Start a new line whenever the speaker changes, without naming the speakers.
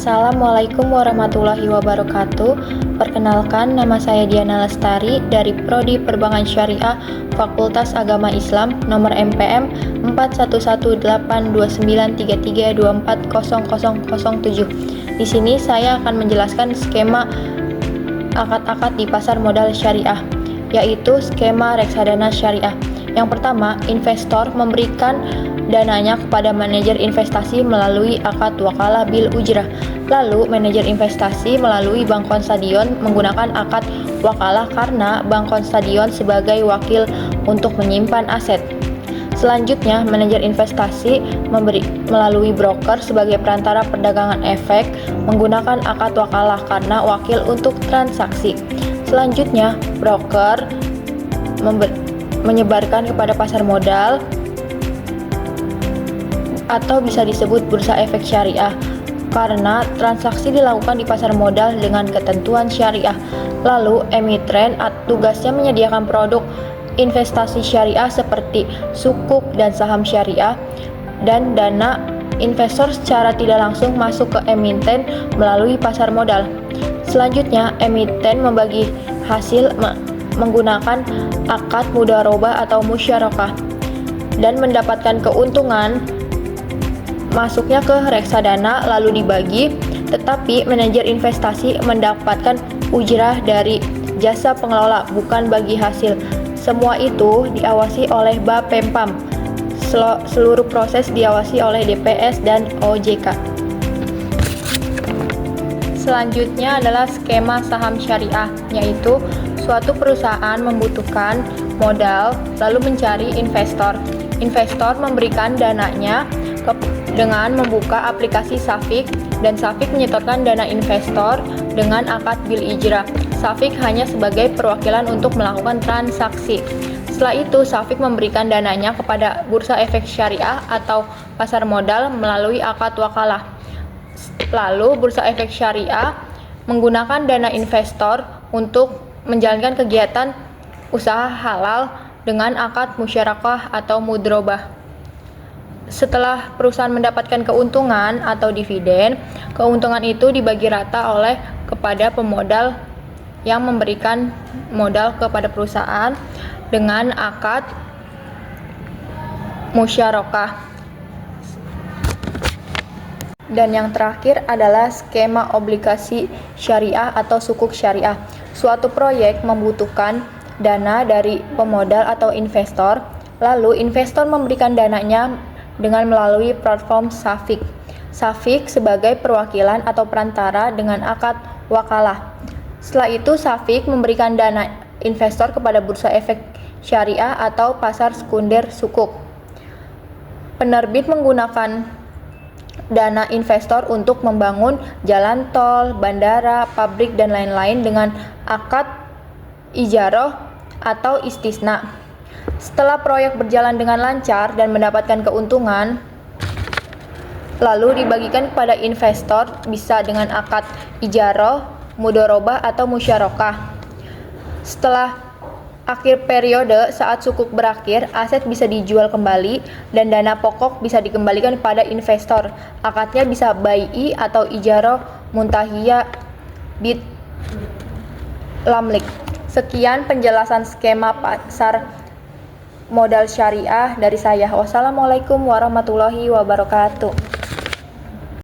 Assalamualaikum warahmatullahi wabarakatuh. Perkenalkan, nama saya Diana Lestari dari Prodi Perbankan Syariah Fakultas Agama Islam, nomor MPM 41182933240007. Di sini saya akan menjelaskan skema akad-akad di pasar modal syariah, yaitu skema reksadana syariah. Yang pertama, investor memberikan dananya kepada manajer investasi melalui akad wakalah bil ujrah. Lalu, manajer investasi melalui Bank Konstadion menggunakan akad wakalah karena Bank Konstadion sebagai wakil untuk menyimpan aset. Selanjutnya, manajer investasi melalui broker sebagai perantara perdagangan efek menggunakan akad wakalah karena wakil untuk transaksi. Selanjutnya, broker menyebarkan kepada pasar modal atau bisa disebut bursa efek syariah karena transaksi dilakukan di pasar modal dengan ketentuan syariah. Lalu, emiten tugasnya menyediakan produk investasi syariah seperti sukuk dan saham syariah, dan dana investor secara tidak langsung masuk ke emiten melalui pasar modal. Selanjutnya, emiten membagi hasil menggunakan akad mudharabah atau musyarakah dan mendapatkan keuntungan masuknya ke reksadana lalu dibagi, tetapi manajer investasi mendapatkan ujrah dari jasa pengelola bukan bagi hasil. Semua itu diawasi oleh Bapepam. Seluruh proses diawasi oleh DPS dan OJK. Selanjutnya adalah skema saham syariah, yaitu suatu perusahaan membutuhkan modal lalu mencari investor. Investor memberikan dananya dengan membuka aplikasi Safik, dan Safik menyetorkan dana investor dengan akad bil ijrah. Safik hanya sebagai perwakilan untuk melakukan transaksi. Setelah itu, Safik memberikan dananya kepada bursa efek syariah atau pasar modal melalui akad wakalah. Lalu, bursa efek syariah menggunakan dana investor untuk menjalankan kegiatan usaha halal dengan akad musyarakah atau mudharabah. Setelah perusahaan mendapatkan keuntungan atau dividen, keuntungan itu dibagi rata oleh kepada pemodal yang memberikan modal kepada perusahaan dengan akad musyarakah. Dan yang terakhir adalah skema obligasi syariah atau sukuk syariah. Suatu proyek membutuhkan dana dari pemodal atau investor, lalu investor memberikan dananya dengan melalui platform Safik. Safik sebagai perwakilan atau perantara dengan akad wakalah. Setelah itu, Safik memberikan dana investor kepada bursa efek syariah atau pasar sekunder sukuk. Penerbit menggunakan dana investor untuk membangun jalan tol, bandara, pabrik, dan lain-lain dengan akad ijarah atau istisna. Setelah proyek berjalan dengan lancar dan mendapatkan keuntungan, lalu dibagikan kepada investor bisa dengan akad ijarah, mudharabah, atau musyarakah. Setelah akhir periode saat sukuk berakhir, aset bisa dijual kembali dan dana pokok bisa dikembalikan kepada investor. Akadnya bisa bai'i atau ijarah muntahiyah bid lamlik. Sekian penjelasan skema pasar modal syariah dari saya. Wassalamualaikum warahmatullahi wabarakatuh.